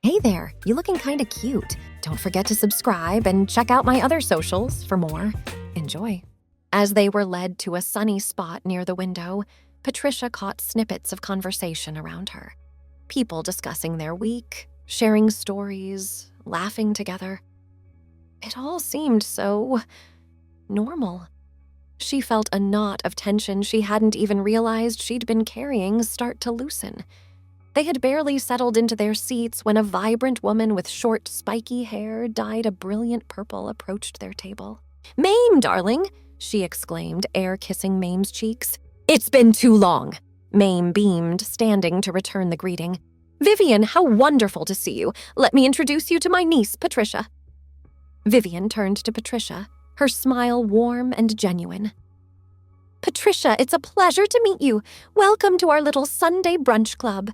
Hey there, you looking kinda cute. Don't forget to subscribe and check out my other socials for more. Enjoy. As they were led to a sunny spot near the window, Patricia caught snippets of conversation around her. People discussing their week, sharing stories, laughing together. It all seemed so normal. She felt a knot of tension she hadn't even realized she'd been carrying start to loosen. They had barely settled into their seats when a vibrant woman with short, spiky hair dyed a brilliant purple approached their table. "Mame, darling!" she exclaimed, air-kissing Mame's cheeks. "It's been too long!" Mame beamed, standing to return the greeting. "Vivian, how wonderful to see you. Let me introduce you to my niece, Patricia." Vivian turned to Patricia, her smile warm and genuine. "Patricia, it's a pleasure to meet you. Welcome to our little Sunday brunch club."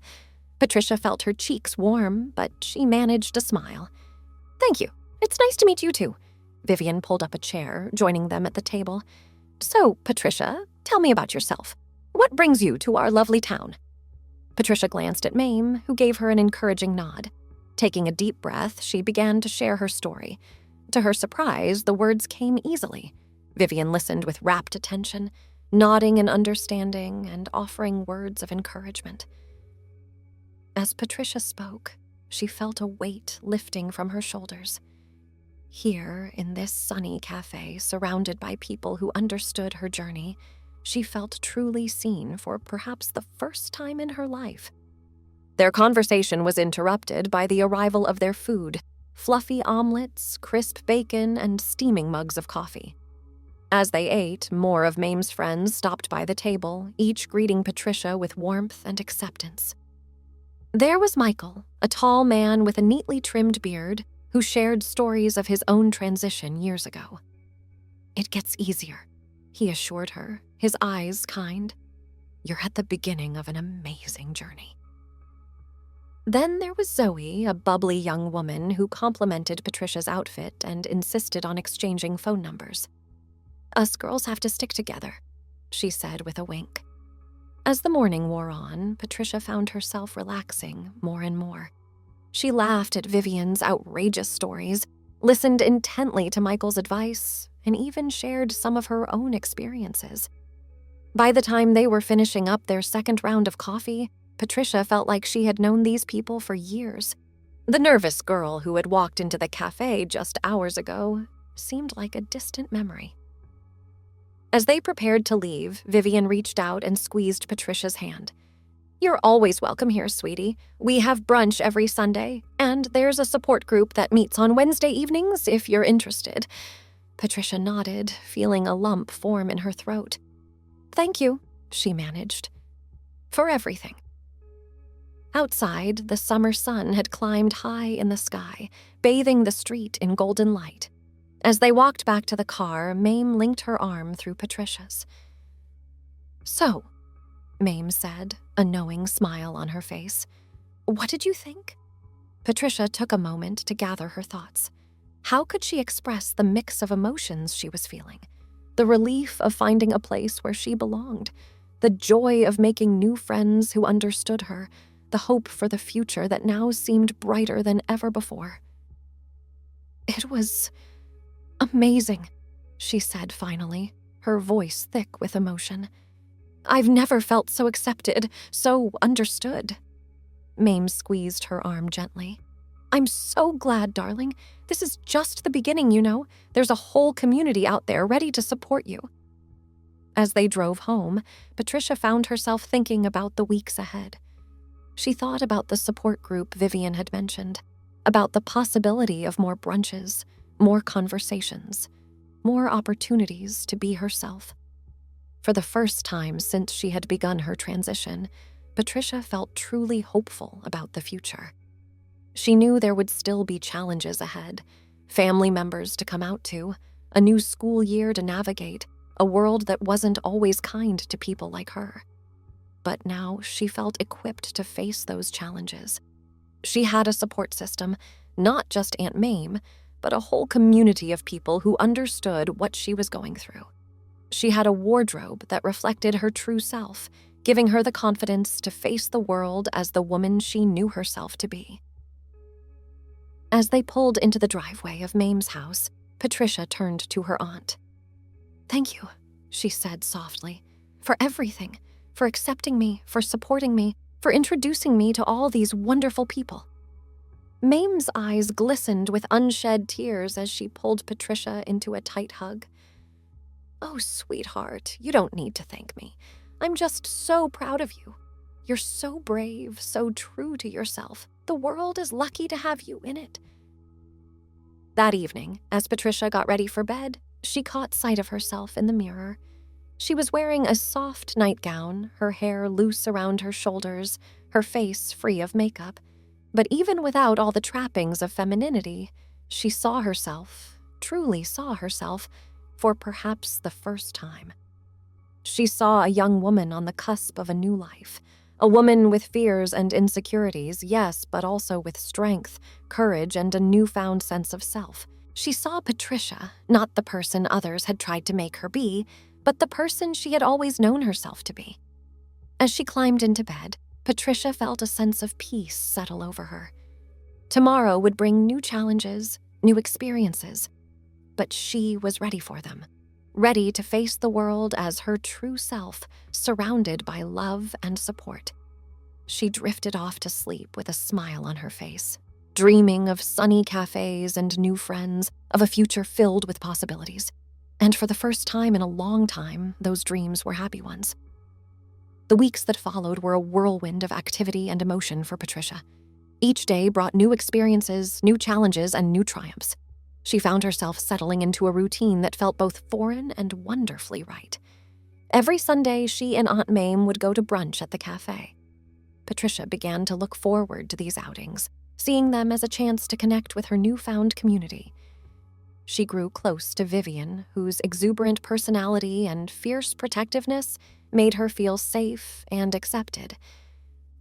Patricia felt her cheeks warm, but she managed a smile. "Thank you. It's nice to meet you too." Vivian pulled up a chair, joining them at the table. "So, Patricia, tell me about yourself. What brings you to our lovely town?" Patricia glanced at Mame, who gave her an encouraging nod. Taking a deep breath, she began to share her story. To her surprise, the words came easily. Vivian listened with rapt attention, nodding in understanding and offering words of encouragement. As Patricia spoke, she felt a weight lifting from her shoulders. Here, in this sunny cafe, surrounded by people who understood her journey, she felt truly seen for perhaps the first time in her life. Their conversation was interrupted by the arrival of their food: fluffy omelets, crisp bacon, and steaming mugs of coffee. As they ate, more of Mame's friends stopped by the table, each greeting Patricia with warmth and acceptance. There was Michael, a tall man with a neatly trimmed beard, who shared stories of his own transition years ago. "It gets easier," he assured her, his eyes kind. "You're at the beginning of an amazing journey." Then there was Zoe, a bubbly young woman who complimented Patricia's outfit and insisted on exchanging phone numbers. "Us girls have to stick together," she said with a wink. As the morning wore on, Patricia found herself relaxing more and more. She laughed at Vivian's outrageous stories, listened intently to Michael's advice, and even shared some of her own experiences. By the time they were finishing up their second round of coffee, Patricia felt like she had known these people for years. The nervous girl who had walked into the cafe just hours ago seemed like a distant memory. As they prepared to leave, Vivian reached out and squeezed Patricia's hand. "You're always welcome here, sweetie. We have brunch every Sunday, and there's a support group that meets on Wednesday evenings if you're interested." Patricia nodded, feeling a lump form in her throat. "Thank you," she managed, "for everything." Outside, the summer sun had climbed high in the sky, bathing the street in golden light. As they walked back to the car, Mame linked her arm through Patricia's. "So," Mame said, a knowing smile on her face, "what did you think?" Patricia took a moment to gather her thoughts. How could she express the mix of emotions she was feeling? The relief of finding a place where she belonged, the joy of making new friends who understood her, the hope for the future that now seemed brighter than ever before. "It was amazing," she said finally, her voice thick with emotion. "I've never felt so accepted, so understood." Mame squeezed her arm gently. "I'm so glad, darling. This is just the beginning, you know. There's a whole community out there ready to support you." As they drove home, Patricia found herself thinking about the weeks ahead. She thought about the support group Vivian had mentioned, about the possibility of more brunches, more conversations, more opportunities to be herself. For the first time since she had begun her transition, Patricia felt truly hopeful about the future. She knew there would still be challenges ahead, family members to come out to, a new school year to navigate, a world that wasn't always kind to people like her. But now she felt equipped to face those challenges. She had a support system, not just Aunt Mame, but a whole community of people who understood what she was going through. She had a wardrobe that reflected her true self, giving her the confidence to face the world as the woman she knew herself to be. As they pulled into the driveway of Mame's house, Patricia turned to her aunt. "Thank you," she said softly, "for everything, for accepting me, for supporting me, for introducing me to all these wonderful people." Mame's eyes glistened with unshed tears as she pulled Patricia into a tight hug. "Oh, sweetheart, you don't need to thank me. I'm just so proud of you. You're so brave, so true to yourself. The world is lucky to have you in it." That evening, as Patricia got ready for bed, she caught sight of herself in the mirror. She was wearing a soft nightgown, her hair loose around her shoulders, her face free of makeup. But even without all the trappings of femininity, she saw herself, truly saw herself, for perhaps the first time. She saw a young woman on the cusp of a new life, a woman with fears and insecurities, yes, but also with strength, courage, and a newfound sense of self. She saw Patricia, not the person others had tried to make her be, but the person she had always known herself to be. As she climbed into bed, Patricia felt a sense of peace settle over her. Tomorrow would bring new challenges, new experiences, but she was ready for them, ready to face the world as her true self, surrounded by love and support. She drifted off to sleep with a smile on her face, dreaming of sunny cafes and new friends, of a future filled with possibilities. And for the first time in a long time, those dreams were happy ones. The weeks that followed were a whirlwind of activity and emotion for Patricia. Each day brought new experiences, new challenges, and new triumphs. She found herself settling into a routine that felt both foreign and wonderfully right. Every Sunday, she and Aunt Mame would go to brunch at the cafe. Patricia began to look forward to these outings, seeing them as a chance to connect with her newfound community. She grew close to Vivian, whose exuberant personality and fierce protectiveness made her feel safe and accepted.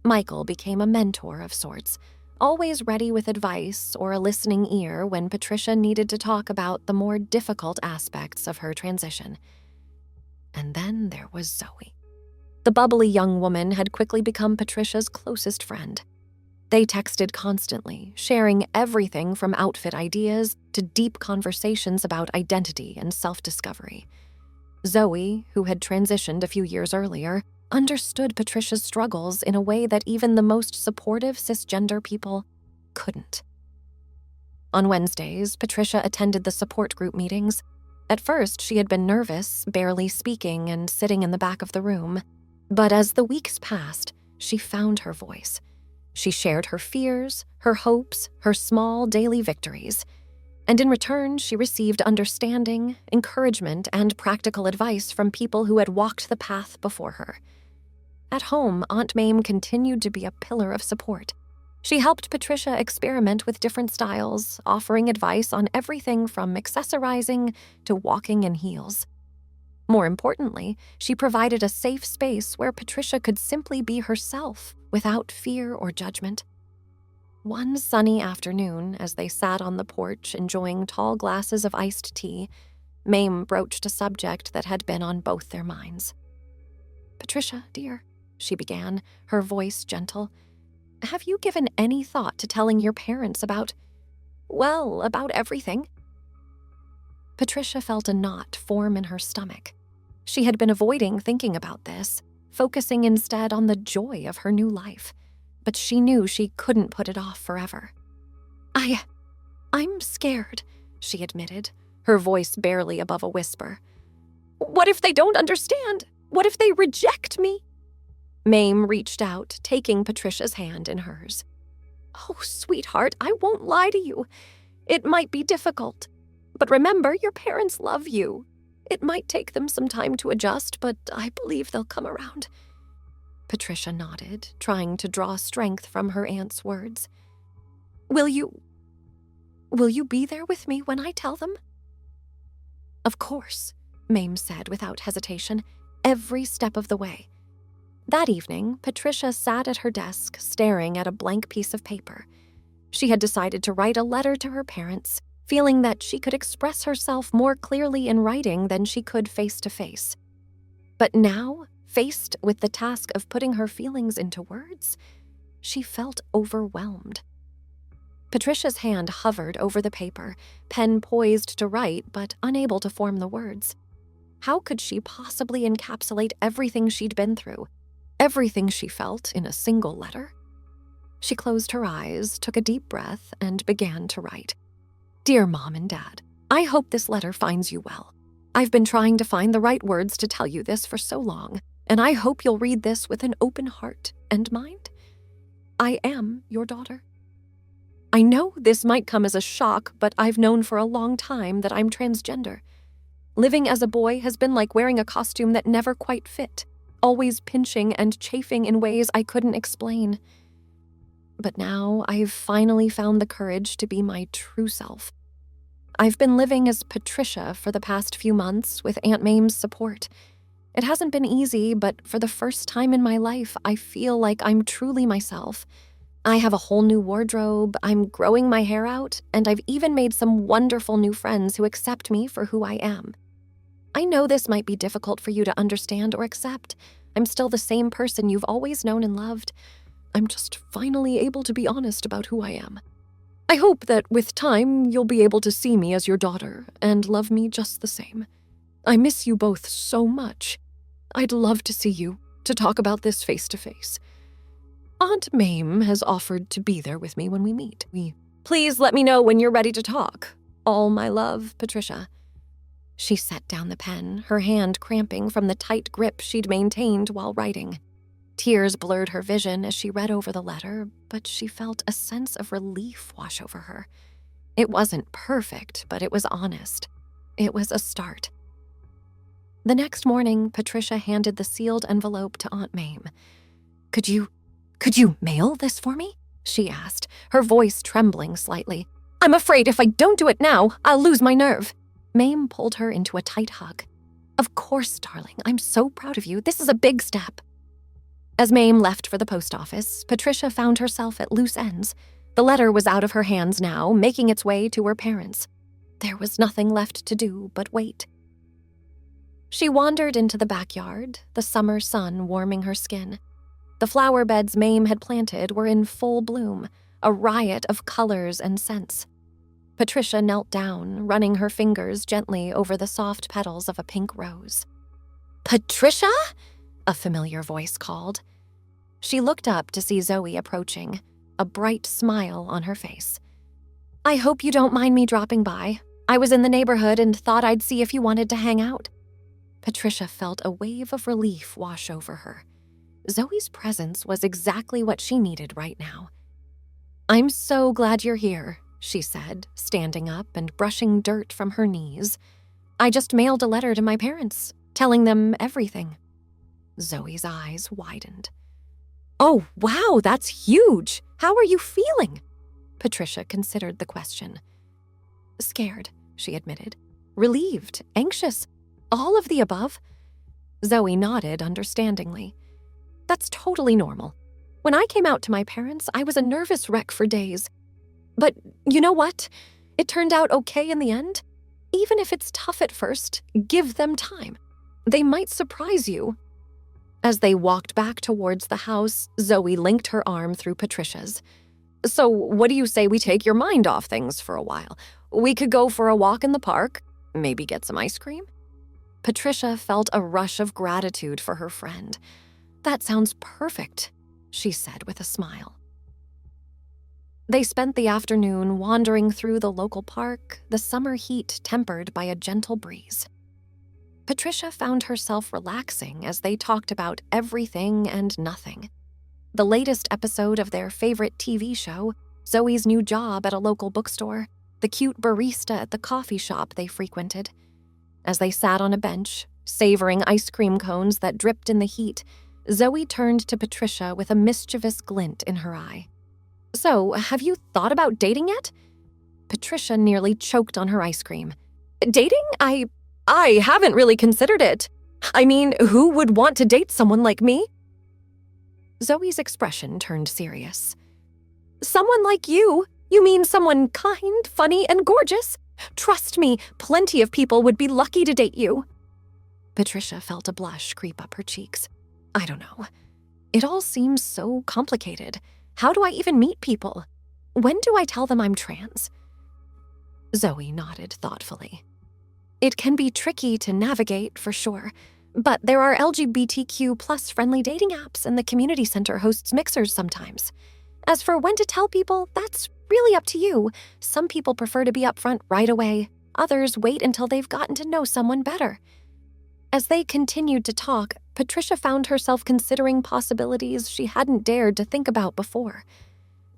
Michael became a mentor of sorts, always ready with advice or a listening ear when Patricia needed to talk about the more difficult aspects of her transition. And then there was Zoe. The bubbly young woman had quickly become Patricia's closest friend. They texted constantly, sharing everything from outfit ideas to deep conversations about identity and self-discovery. Zoe, who had transitioned a few years earlier, understood Patricia's struggles in a way that even the most supportive cisgender people couldn't. On Wednesdays, Patricia attended the support group meetings. At first, she had been nervous, barely speaking and sitting in the back of the room. But as the weeks passed, she found her voice. She shared her fears, her hopes, her small daily victories. And in return, she received understanding, encouragement, and practical advice from people who had walked the path before her. At home, Aunt Mame continued to be a pillar of support. She helped Patricia experiment with different styles, offering advice on everything from accessorizing to walking in heels. More importantly, she provided a safe space where Patricia could simply be herself without fear or judgment. One sunny afternoon, as they sat on the porch enjoying tall glasses of iced tea, Mame broached a subject that had been on both their minds. "Patricia, dear," she began, her voice gentle, "have you given any thought to telling your parents about everything?" Patricia felt a knot form in her stomach. She had been avoiding thinking about this, focusing instead on the joy of her new life. But she knew she couldn't put it off forever. I'm scared," she admitted, her voice barely above a whisper. "What if they don't understand? What if they reject me?" Mame reached out, taking Patricia's hand in hers. "Oh, sweetheart, I won't lie to you. It might be difficult. But remember, your parents love you. It might take them some time to adjust, but I believe they'll come around." Patricia nodded, trying to draw strength from her aunt's words. Will you be there with me when I tell them?" "Of course," Mame said without hesitation, every step of the way. That evening, Patricia sat at her desk, staring at a blank piece of paper. She had decided to write a letter to her parents, feeling that she could express herself more clearly in writing than she could face-to-face. But now, faced with the task of putting her feelings into words, she felt overwhelmed. Patricia's hand hovered over the paper, pen poised to write but unable to form the words. How could she possibly encapsulate everything she'd been through, everything she felt in a single letter? She closed her eyes, took a deep breath, and began to write. Dear Mom and Dad, I hope this letter finds you well. I've been trying to find the right words to tell you this for so long, and I hope you'll read this with an open heart and mind. I am your daughter. I know this might come as a shock, but I've known for a long time that I'm transgender. Living as a boy has been like wearing a costume that never quite fit, always pinching and chafing in ways I couldn't explain. But now I've finally found the courage to be my true self. I've been living as Patricia for the past few months with Aunt Mame's support. It hasn't been easy, but for the first time in my life, I feel like I'm truly myself. I have a whole new wardrobe, I'm growing my hair out, and I've even made some wonderful new friends who accept me for who I am. I know this might be difficult for you to understand or accept. I'm still the same person you've always known and loved. I'm just finally able to be honest about who I am. I hope that with time, you'll be able to see me as your daughter and love me just the same. I miss you both so much. I'd love to see you, to talk about this face to face. Aunt Mame has offered to be there with me when we meet. Please let me know when you're ready to talk. All my love, Patricia. She set down the pen, her hand cramping from the tight grip she'd maintained while writing. Tears blurred her vision as she read over the letter, but she felt a sense of relief wash over her. It wasn't perfect, but it was honest. It was a start. The next morning, Patricia handed the sealed envelope to Aunt Mame. Could you mail this for me? She asked, her voice trembling slightly. I'm afraid if I don't do it now, I'll lose my nerve. Mame pulled her into a tight hug. Of course, darling, I'm so proud of you. This is a big step. As Mame left for the post office, Patricia found herself at loose ends. The letter was out of her hands now, making its way to her parents. There was nothing left to do but wait. She wandered into the backyard, the summer sun warming her skin. The flower beds Mame had planted were in full bloom, a riot of colors and scents. Patricia knelt down, running her fingers gently over the soft petals of a pink rose. Patricia? A familiar voice called. She looked up to see Zoe approaching, a bright smile on her face. I hope you don't mind me dropping by. I was in the neighborhood and thought I'd see if you wanted to hang out. Patricia felt a wave of relief wash over her. Zoe's presence was exactly what she needed right now. I'm so glad you're here, she said, standing up and brushing dirt from her knees. I just mailed a letter to my parents, telling them everything. Zoe's eyes widened. Oh, wow, that's huge. How are you feeling? Patricia considered the question. Scared, she admitted. Relieved, anxious, all of the above. Zoe nodded understandingly. That's totally normal. When I came out to my parents, I was a nervous wreck for days. But you know what? It turned out okay in the end. Even if it's tough at first, give them time. They might surprise you. As they walked back towards the house, Zoe linked her arm through Patricia's. So what do you say we take your mind off things for a while? We could go for a walk in the park, maybe get some ice cream? Patricia felt a rush of gratitude for her friend. That sounds perfect, she said with a smile. They spent the afternoon wandering through the local park, the summer heat tempered by a gentle breeze. Patricia found herself relaxing as they talked about everything and nothing. The latest episode of their favorite TV show, Zoe's new job at a local bookstore, the cute barista at the coffee shop they frequented. As they sat on a bench, savoring ice cream cones that dripped in the heat, Zoe turned to Patricia with a mischievous glint in her eye. So, have you thought about dating yet? Patricia nearly choked on her ice cream. Dating? I haven't really considered it. I mean, who would want to date someone like me? Zoe's expression turned serious. Someone like you? You mean someone kind, funny, and gorgeous? Trust me, plenty of people would be lucky to date you. Patricia felt a blush creep up her cheeks. I don't know. It all seems so complicated. How do I even meet people? When do I tell them I'm trans? Zoe nodded thoughtfully. It can be tricky to navigate, for sure, but there are LGBTQ plus friendly dating apps, and the community center hosts mixers sometimes. As for when to tell people, that's really up to you. Some people prefer to be upfront right away. Others wait until they've gotten to know someone better. As they continued to talk, Patricia found herself considering possibilities she hadn't dared to think about before.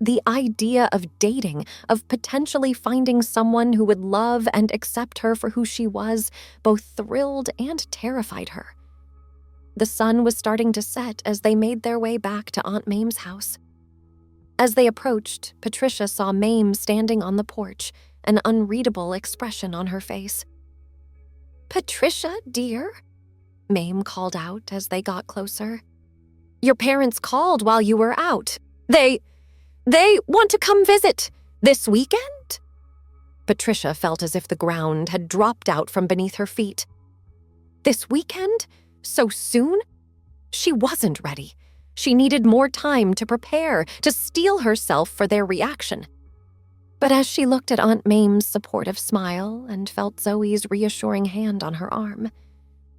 The idea of dating, of potentially finding someone who would love and accept her for who she was, both thrilled and terrified her. The sun was starting to set as they made their way back to Aunt Mame's house. As they approached, Patricia saw Mame standing on the porch, an unreadable expression on her face. "Patricia, dear?" Mame called out as they got closer. "Your parents called while you were out. They want to come visit this weekend?" Patricia felt as if the ground had dropped out from beneath her feet. This weekend? So soon? She wasn't ready. She needed more time to prepare, to steel herself for their reaction. But as she looked at Aunt Mame's supportive smile and felt Zoe's reassuring hand on her arm,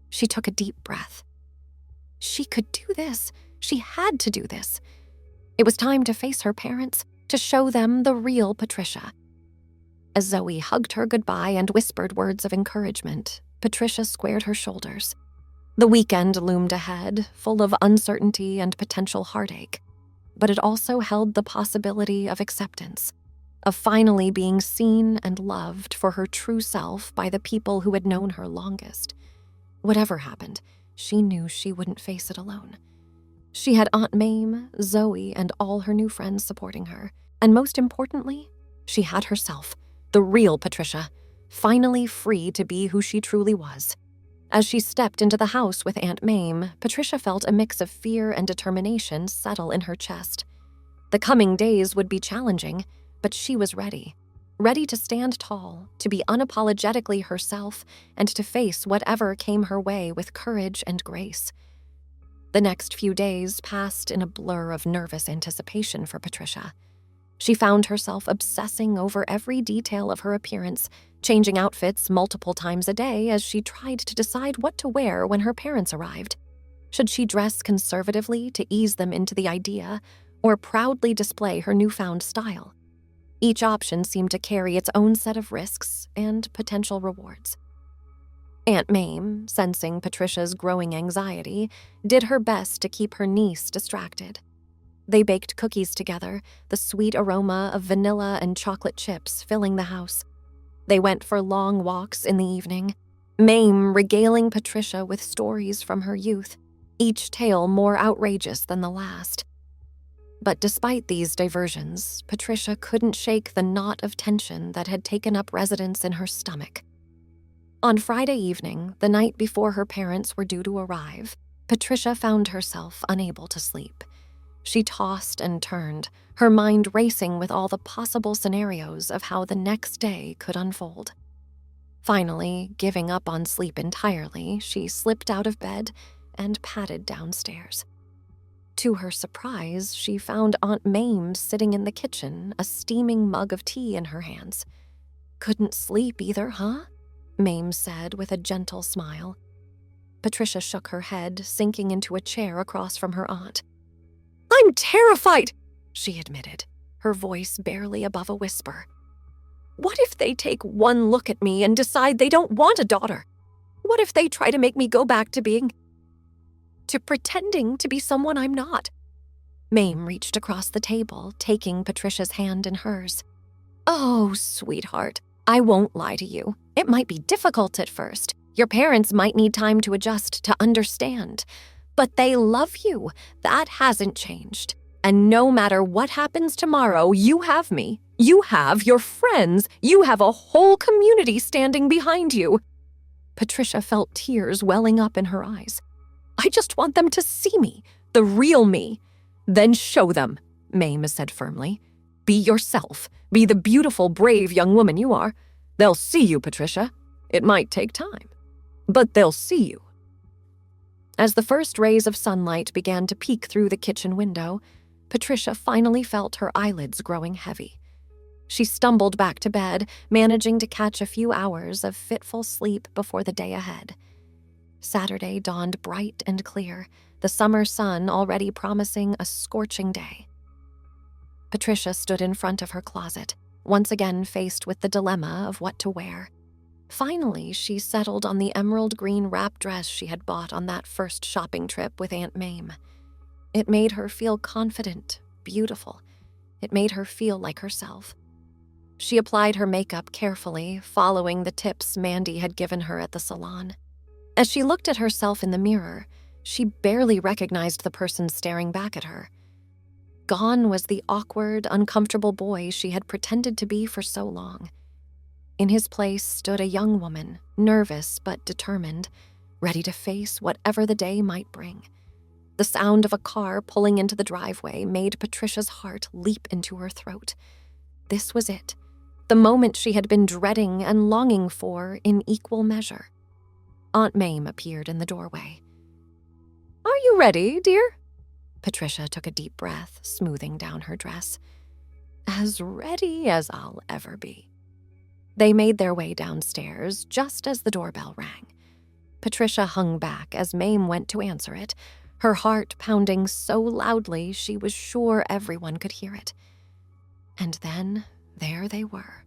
she took a deep breath. She could do this. She had to do this. It was time to face her parents, to show them the real Patricia. As Zoe hugged her goodbye and whispered words of encouragement, Patricia squared her shoulders. The weekend loomed ahead, full of uncertainty and potential heartache, but it also held the possibility of acceptance, of finally being seen and loved for her true self by the people who had known her longest. Whatever happened, she knew she wouldn't face it alone. She had Aunt Mame, Zoe, and all her new friends supporting her, and most importantly, she had herself, the real Patricia, finally free to be who she truly was. As she stepped into the house with Aunt Mame, Patricia felt a mix of fear and determination settle in her chest. The coming days would be challenging, but she was ready. Ready to stand tall, to be unapologetically herself, and to face whatever came her way with courage and grace. The next few days passed in a blur of nervous anticipation for Patricia. She found herself obsessing over every detail of her appearance, changing outfits multiple times a day as she tried to decide what to wear when her parents arrived. Should she dress conservatively to ease them into the idea, or proudly display her newfound style? Each option seemed to carry its own set of risks and potential rewards. Aunt Mame, sensing Patricia's growing anxiety, did her best to keep her niece distracted. They baked cookies together, the sweet aroma of vanilla and chocolate chips filling the house. They went for long walks in the evening, Mame regaling Patricia with stories from her youth, each tale more outrageous than the last. But despite these diversions, Patricia couldn't shake the knot of tension that had taken up residence in her stomach. On Friday evening, the night before her parents were due to arrive, Patricia found herself unable to sleep. She tossed and turned, her mind racing with all the possible scenarios of how the next day could unfold. Finally, giving up on sleep entirely, she slipped out of bed and padded downstairs. To her surprise, she found Aunt Mame sitting in the kitchen, a steaming mug of tea in her hands. "Couldn't sleep either, huh?" Mame said with a gentle smile. Patricia shook her head, sinking into a chair across from her aunt. "I'm terrified," she admitted, her voice barely above a whisper. "What if they take one look at me and decide they don't want a daughter? What if they try to make me go back to pretending to be someone I'm not?" Mame reached across the table, taking Patricia's hand in hers. "Oh, sweetheart, I won't lie to you. It might be difficult at first. Your parents might need time to adjust, to understand. But they love you. That hasn't changed. And no matter what happens tomorrow, you have me. You have your friends. You have a whole community standing behind you." Patricia felt tears welling up in her eyes. "I just want them to see me, the real me." "Then show them," Mame said firmly. "Be yourself. Be the beautiful, brave young woman you are. They'll see you, Patricia. It might take time, but they'll see you." As the first rays of sunlight began to peek through the kitchen window, Patricia finally felt her eyelids growing heavy. She stumbled back to bed, managing to catch a few hours of fitful sleep before the day ahead. Saturday dawned bright and clear, the summer sun already promising a scorching day. Patricia stood in front of her closet, once again faced with the dilemma of what to wear. Finally, she settled on the emerald green wrap dress she had bought on that first shopping trip with Aunt Mame. It made her feel confident, beautiful. It made her feel like herself. She applied her makeup carefully, following the tips Mandy had given her at the salon. As she looked at herself in the mirror, she barely recognized the person staring back at her. Gone was the awkward, uncomfortable boy she had pretended to be for so long. In his place stood a young woman, nervous but determined, ready to face whatever the day might bring. The sound of a car pulling into the driveway made Patricia's heart leap into her throat. This was it, the moment she had been dreading and longing for in equal measure. Aunt Mame appeared in the doorway. "Are you ready, dear?" Patricia took a deep breath, smoothing down her dress. "As ready as I'll ever be." They made their way downstairs just as the doorbell rang. Patricia hung back as Mame went to answer it, her heart pounding so loudly she was sure everyone could hear it. And then there they were.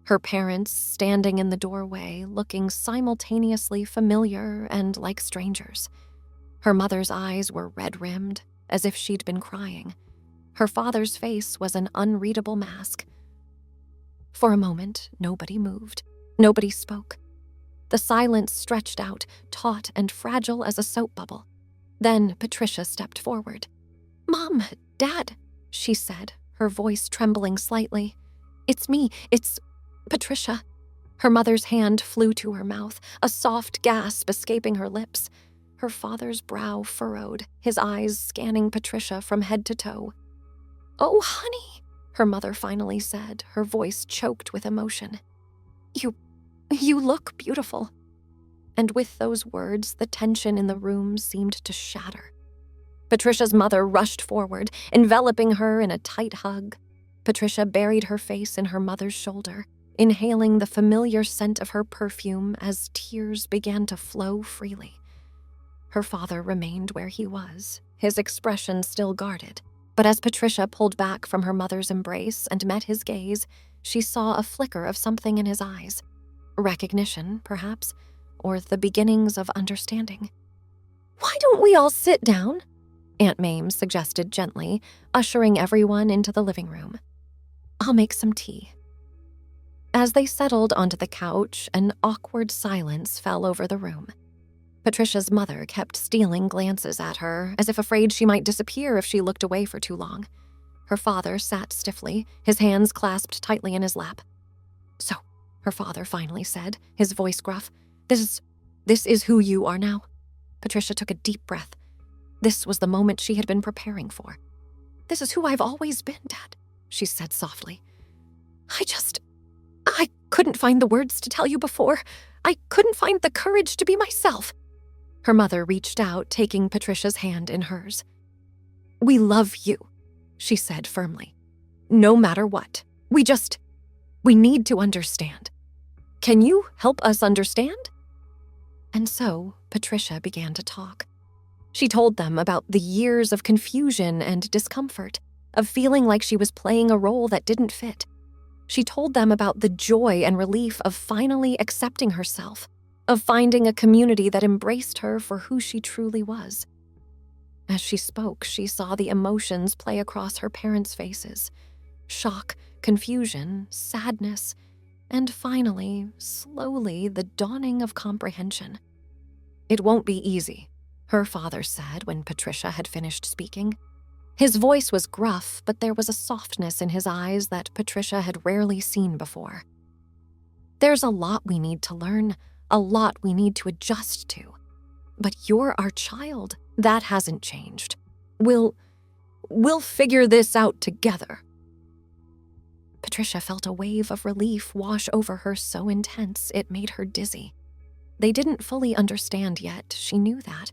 Her parents standing in the doorway, looking simultaneously familiar and like strangers. Her mother's eyes were red-rimmed, as if she'd been crying. Her father's face was an unreadable mask. For a moment, nobody moved. Nobody spoke. The silence stretched out, taut and fragile as a soap bubble. Then Patricia stepped forward. "Mom, Dad," she said, her voice trembling slightly. "It's me, it's Patricia." Her mother's hand flew to her mouth, a soft gasp escaping her lips. Her father's brow furrowed, his eyes scanning Patricia from head to toe. "Oh, honey," her mother finally said, her voice choked with emotion. You look beautiful." And with those words, the tension in the room seemed to shatter. Patricia's mother rushed forward, enveloping her in a tight hug. Patricia buried her face in her mother's shoulder, inhaling the familiar scent of her perfume as tears began to flow freely. Her father remained where he was, his expression still guarded. But as Patricia pulled back from her mother's embrace and met his gaze, she saw a flicker of something in his eyes. Recognition, perhaps, or the beginnings of understanding. "Why don't we all sit down?" Aunt Mame suggested gently, ushering everyone into the living room. "I'll make some tea." As they settled onto the couch, an awkward silence fell over the room. Patricia's mother kept stealing glances at her, as if afraid she might disappear if she looked away for too long. Her father sat stiffly, his hands clasped tightly in his lap. "So," her father finally said, his voice gruff, This is who you are now." Patricia took a deep breath. This was the moment she had been preparing for. "This is who I've always been, Dad," she said softly. I couldn't find the words to tell you before. I couldn't find the courage to be myself." Her mother reached out, taking Patricia's hand in hers. "We love you," she said firmly. "No matter what. We need to understand. Can you help us understand?" And so Patricia began to talk. She told them about the years of confusion and discomfort, of feeling like she was playing a role that didn't fit. She told them about the joy and relief of finally accepting herself, of finding a community that embraced her for who she truly was. As she spoke, she saw the emotions play across her parents' faces: shock, confusion, sadness, and finally, slowly, the dawning of comprehension. "It won't be easy," her father said when Patricia had finished speaking. His voice was gruff, but there was a softness in his eyes that Patricia had rarely seen before. "There's a lot we need to learn, a lot we need to adjust to. But you're our child. That hasn't changed. We'll figure this out together." Patricia felt a wave of relief wash over her so intense it made her dizzy. They didn't fully understand yet, she knew that.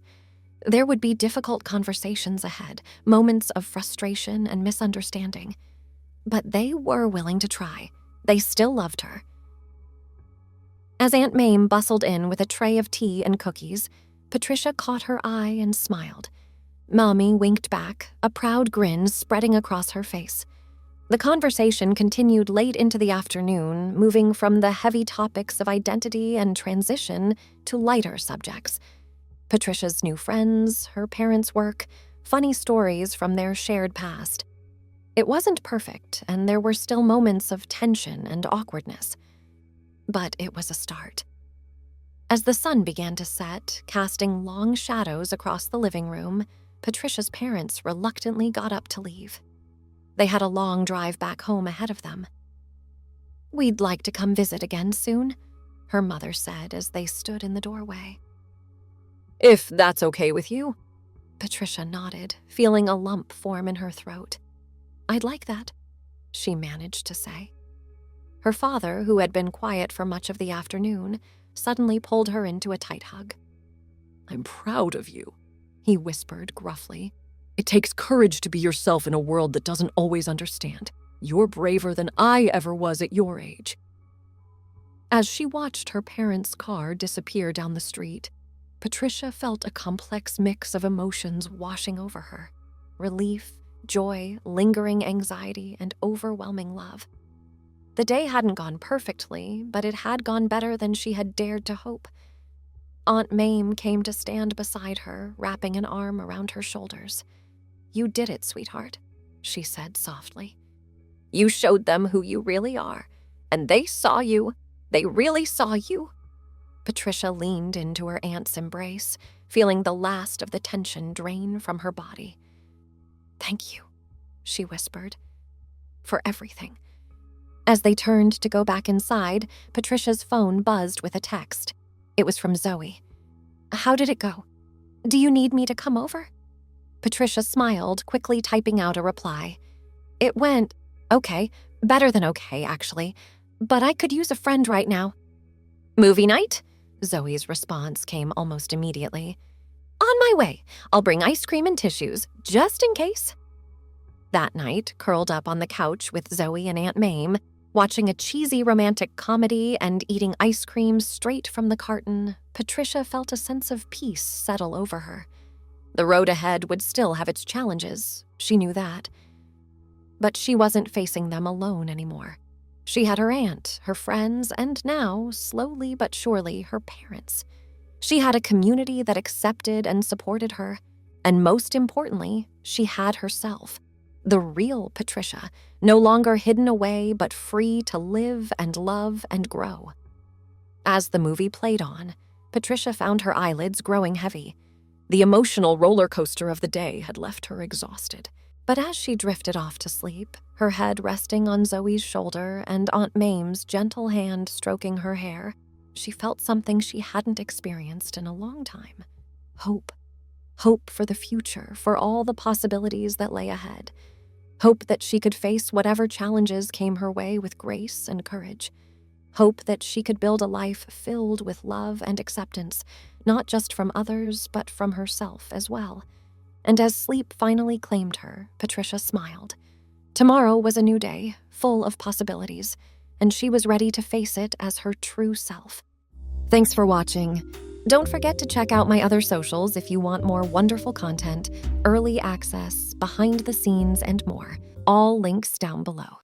There would be difficult conversations ahead, moments of frustration and misunderstanding. But they were willing to try. They still loved her. As Aunt Mame bustled in with a tray of tea and cookies, Patricia caught her eye and smiled. Mommy winked back, a proud grin spreading across her face. The conversation continued late into the afternoon, moving from the heavy topics of identity and transition to lighter subjects. Patricia's new friends, her parents' work, funny stories from their shared past. It wasn't perfect, and there were still moments of tension and awkwardness. But it was a start. As the sun began to set, casting long shadows across the living room, Patricia's parents reluctantly got up to leave. They had a long drive back home ahead of them. "We'd like to come visit again soon," her mother said as they stood in the doorway. "If that's okay with you." Patricia nodded, feeling a lump form in her throat. "I'd like that," she managed to say. Her father, who had been quiet for much of the afternoon, suddenly pulled her into a tight hug. "I'm proud of you," he whispered gruffly. "It takes courage to be yourself in a world that doesn't always understand. You're braver than I ever was at your age." As she watched her parents' car disappear down the street, Patricia felt a complex mix of emotions washing over her. Relief, joy, lingering anxiety, and overwhelming love. The day hadn't gone perfectly, but it had gone better than she had dared to hope. Aunt Mame came to stand beside her, wrapping an arm around her shoulders. "You did it, sweetheart," she said softly. "You showed them who you really are, and they saw you. They really saw you." Patricia leaned into her aunt's embrace, feeling the last of the tension drain from her body. "Thank you," she whispered, "for everything." As they turned to go back inside, Patricia's phone buzzed with a text. It was from Zoe. "How did it go? Do you need me to come over?" Patricia smiled, quickly typing out a reply. "It went okay, better than okay, actually, but I could use a friend right now." "Movie night?" Zoe's response came almost immediately. "On my way. I'll bring ice cream and tissues, just in case." That night, curled up on the couch with Zoe and Aunt Mame, watching a cheesy romantic comedy and eating ice cream straight from the carton, Patricia felt a sense of peace settle over her. The road ahead would still have its challenges, she knew that. But she wasn't facing them alone anymore. She had her aunt, her friends, and now, slowly but surely, her parents. She had a community that accepted and supported her, and most importantly, she had herself. The real Patricia, no longer hidden away but free to live and love and grow. As the movie played on, Patricia found her eyelids growing heavy. The emotional roller coaster of the day had left her exhausted. But as she drifted off to sleep, her head resting on Zoe's shoulder and Aunt Mame's gentle hand stroking her hair, she felt something she hadn't experienced in a long time. Hope. Hope for the future, for all the possibilities that lay ahead. Hope that she could face whatever challenges came her way with grace and courage. Hope that she could build a life filled with love and acceptance, not just from others, but from herself as well. And as sleep finally claimed her, Patricia smiled. Tomorrow was a new day, full of possibilities, and she was ready to face it as her true self. Thanks for watching. Don't forget to check out my other socials if you want more wonderful content, early access, behind the scenes, and more. All links down below.